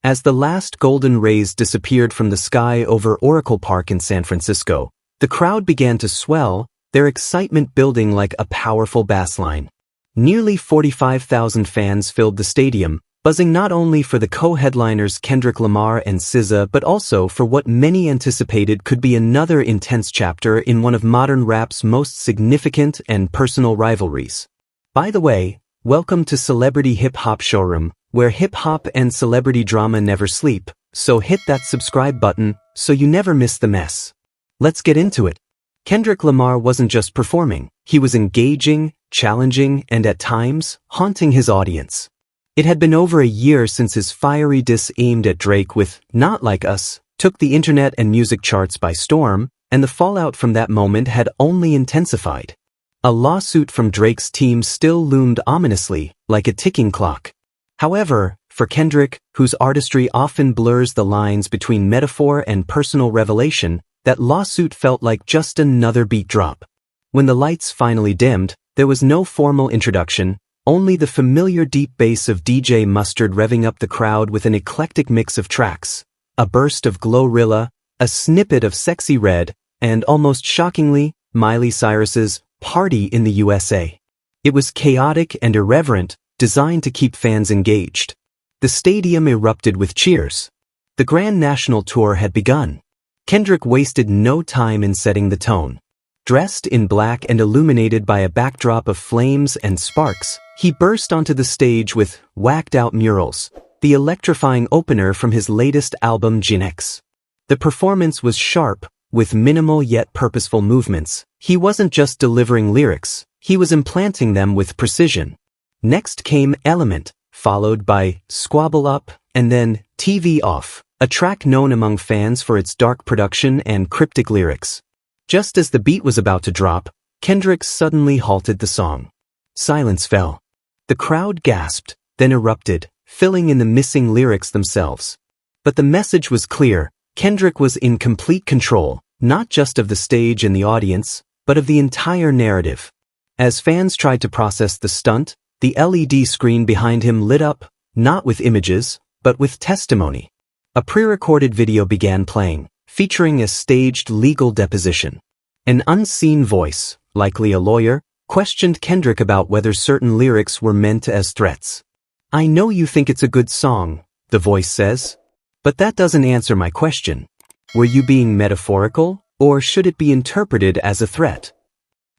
As the last golden rays disappeared from the sky over Oracle Park in San Francisco, the crowd began to swell, their excitement building like a powerful bass line. Nearly 45,000 fans filled the stadium, buzzing not only for the co-headliners Kendrick Lamar and SZA but also for what many anticipated could be another intense chapter in one of modern rap's most significant and personal rivalries. By the way, welcome to Celebrity Hip Hop Showroom, where hip-hop and celebrity drama never sleep, so hit that subscribe button so you never miss the mess. Let's get into it. Kendrick Lamar wasn't just performing, he was engaging, challenging, and at times, haunting his audience. It had been over a year since his fiery diss aimed at Drake with "Not Like Us" took the internet and music charts by storm, and the fallout from that moment had only intensified. A lawsuit from Drake's team still loomed ominously, like a ticking clock. However, for Kendrick, whose artistry often blurs the lines between metaphor and personal revelation, that lawsuit felt like just another beat drop. When the lights finally dimmed, there was no formal introduction, only the familiar deep bass of DJ Mustard revving up the crowd with an eclectic mix of tracks, a burst of Glorilla, a snippet of Sexy Red, and almost shockingly, Miley Cyrus's Party in the USA. It was chaotic and irreverent, designed to keep fans engaged. The stadium erupted with cheers. The grand national tour had begun. Kendrick wasted no time in setting the tone. Dressed in black and illuminated by a backdrop of flames and sparks, he burst onto the stage with Whacked Out Murals, the electrifying opener from his latest album Gen X. The performance was sharp, with minimal yet purposeful movements. He wasn't just delivering lyrics, he was implanting them with precision. Next came Element, followed by Squabble Up, and then TV Off, a track known among fans for its dark production and cryptic lyrics. Just as the beat was about to drop, Kendrick suddenly halted the song. Silence fell. The crowd gasped, then erupted, filling in the missing lyrics themselves. But the message was clear. Kendrick was in complete control, not just of the stage and the audience, but of the entire narrative. As fans tried to process the stunt, the LED screen behind him lit up, not with images, but with testimony. A pre-recorded video began playing, featuring a staged legal deposition. An unseen voice, likely a lawyer, questioned Kendrick about whether certain lyrics were meant as threats. "I know you think it's a good song," the voice says, "but that doesn't answer my question. Were you being metaphorical, or should it be interpreted as a threat?"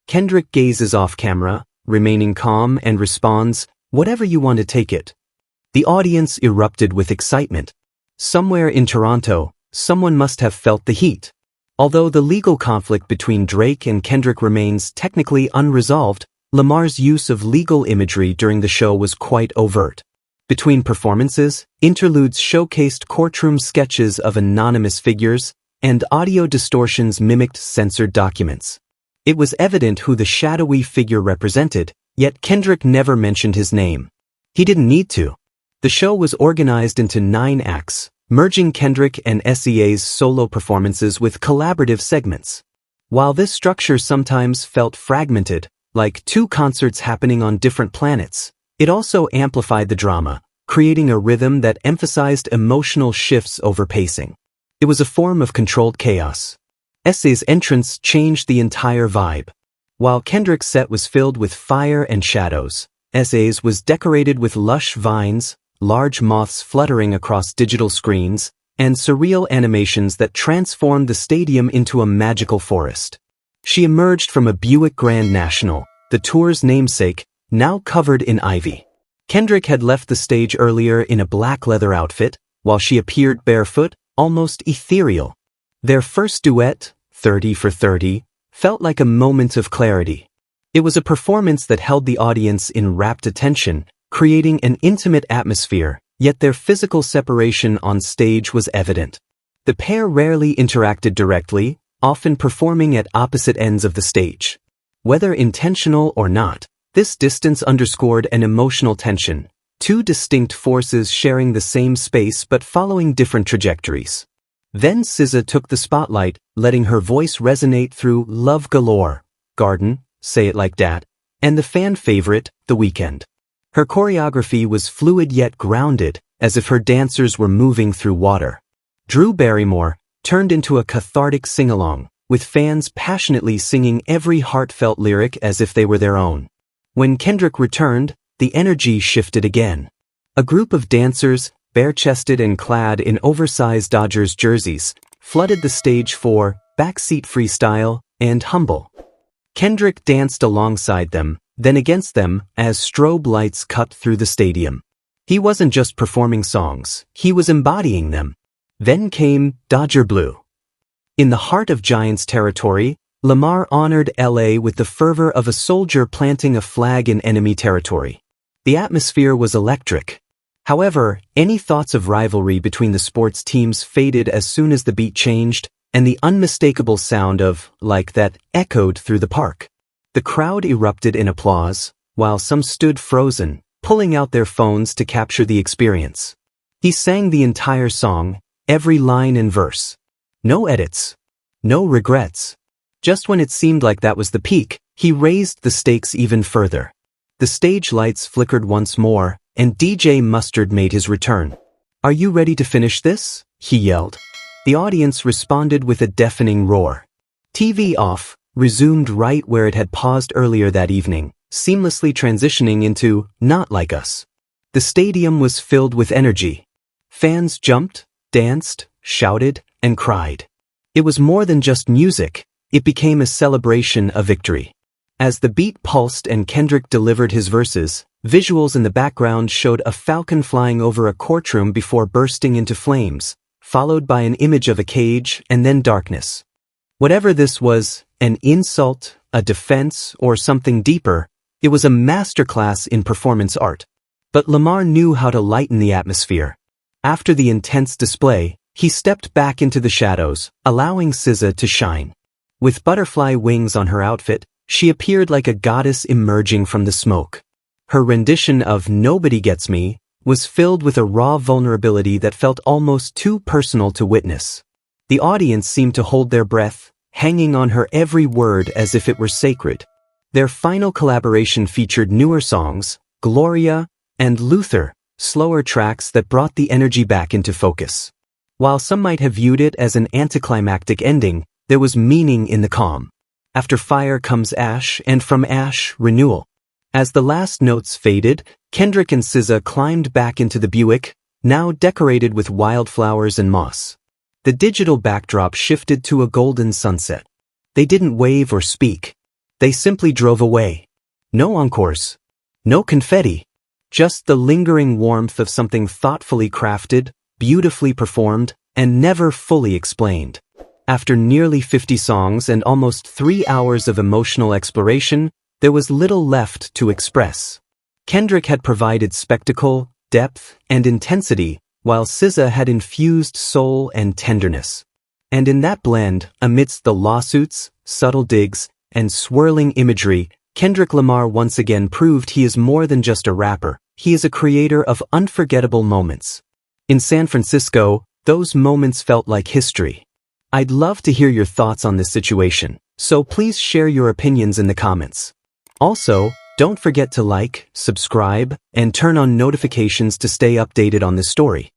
Kendrick gazes off camera, remaining calm, and responds, "Whatever you want to take it." The audience erupted with excitement. Somewhere in Toronto, someone must have felt the heat. Although the legal conflict between Drake and Kendrick remains technically unresolved, Lamar's use of legal imagery during the show was quite overt. Between performances, interludes showcased courtroom sketches of anonymous figures, and audio distortions mimicked censored documents. It was evident who the shadowy figure represented, yet Kendrick never mentioned his name. He didn't need to. The show was organized into 9 acts, merging Kendrick and SZA's solo performances with collaborative segments. While this structure sometimes felt fragmented, like 2 concerts happening on different planets, it also amplified the drama, creating a rhythm that emphasized emotional shifts over pacing. It was a form of controlled chaos. SZA's entrance changed the entire vibe. While Kendrick's set was filled with fire and shadows, SZA's was decorated with lush vines, large moths fluttering across digital screens, and surreal animations that transformed the stadium into a magical forest. She emerged from a Buick Grand National, the tour's namesake, now covered in ivy. Kendrick had left the stage earlier in a black leather outfit, while she appeared barefoot, almost ethereal. Their first duet, 30 for 30, felt like a moment of clarity. It was a performance that held the audience in rapt attention, creating an intimate atmosphere, yet their physical separation on stage was evident. The pair rarely interacted directly, often performing at opposite ends of the stage. Whether intentional or not, this distance underscored an emotional tension, 2 distinct forces sharing the same space but following different trajectories. Then SZA took the spotlight, letting her voice resonate through Love Galore, Garden, Say It Like Dat, and the fan favorite, The Weeknd. Her choreography was fluid yet grounded, as if her dancers were moving through water. Drew Barrymore turned into a cathartic sing-along, with fans passionately singing every heartfelt lyric as if they were their own. When Kendrick returned, the energy shifted again. A group of dancers, bare-chested and clad in oversized Dodgers jerseys, flooded the stage for Backseat Freestyle and Humble. Kendrick danced alongside them, then against them, as strobe lights cut through the stadium. He wasn't just performing songs, he was embodying them. Then came Dodger Blue. In the heart of Giants territory, Lamar honored LA with the fervor of a soldier planting a flag in enemy territory. The atmosphere was electric. However, any thoughts of rivalry between the sports teams faded as soon as the beat changed, and the unmistakable sound of "like that" echoed through the park. The crowd erupted in applause, while some stood frozen, pulling out their phones to capture the experience. He sang the entire song, every line and verse. No edits. No regrets. Just when it seemed like that was the peak, he raised the stakes even further. The stage lights flickered once more, and DJ Mustard made his return. "Are you ready to finish this?" he yelled. The audience responded with a deafening roar. TV off, resumed right where it had paused earlier that evening, seamlessly transitioning into Not Like Us. The stadium was filled with energy. Fans jumped, danced, shouted, and cried. It was more than just music, it became a celebration of victory. As the beat pulsed and Kendrick delivered his verses, visuals in the background showed a falcon flying over a courtroom before bursting into flames, followed by an image of a cage and then darkness. Whatever this was, an insult, a defense, or something deeper, it was a masterclass in performance art. But Lamar knew how to lighten the atmosphere. After the intense display, he stepped back into the shadows, allowing SZA to shine. With butterfly wings on her outfit, she appeared like a goddess emerging from the smoke. Her rendition of Nobody Gets Me was filled with a raw vulnerability that felt almost too personal to witness. The audience seemed to hold their breath, hanging on her every word as if it were sacred. Their final collaboration featured newer songs, Gloria and Luther, slower tracks that brought the energy back into focus. While some might have viewed it as an anticlimactic ending, there was meaning in the calm. After fire comes ash, and from ash, renewal. As the last notes faded, Kendrick and SZA climbed back into the Buick, now decorated with wildflowers and moss. The digital backdrop shifted to a golden sunset. They didn't wave or speak. They simply drove away. No encores. No confetti. Just the lingering warmth of something thoughtfully crafted, beautifully performed, and never fully explained. After nearly 50 songs and almost 3 hours of emotional exploration, there was little left to express. Kendrick had provided spectacle, depth, and intensity, while SZA had infused soul and tenderness. And in that blend, amidst the lawsuits, subtle digs, and swirling imagery, Kendrick Lamar once again proved he is more than just a rapper, he is a creator of unforgettable moments. In San Francisco, those moments felt like history. I'd love to hear your thoughts on this situation, so please share your opinions in the comments. Also, don't forget to like, subscribe, and turn on notifications to stay updated on this story.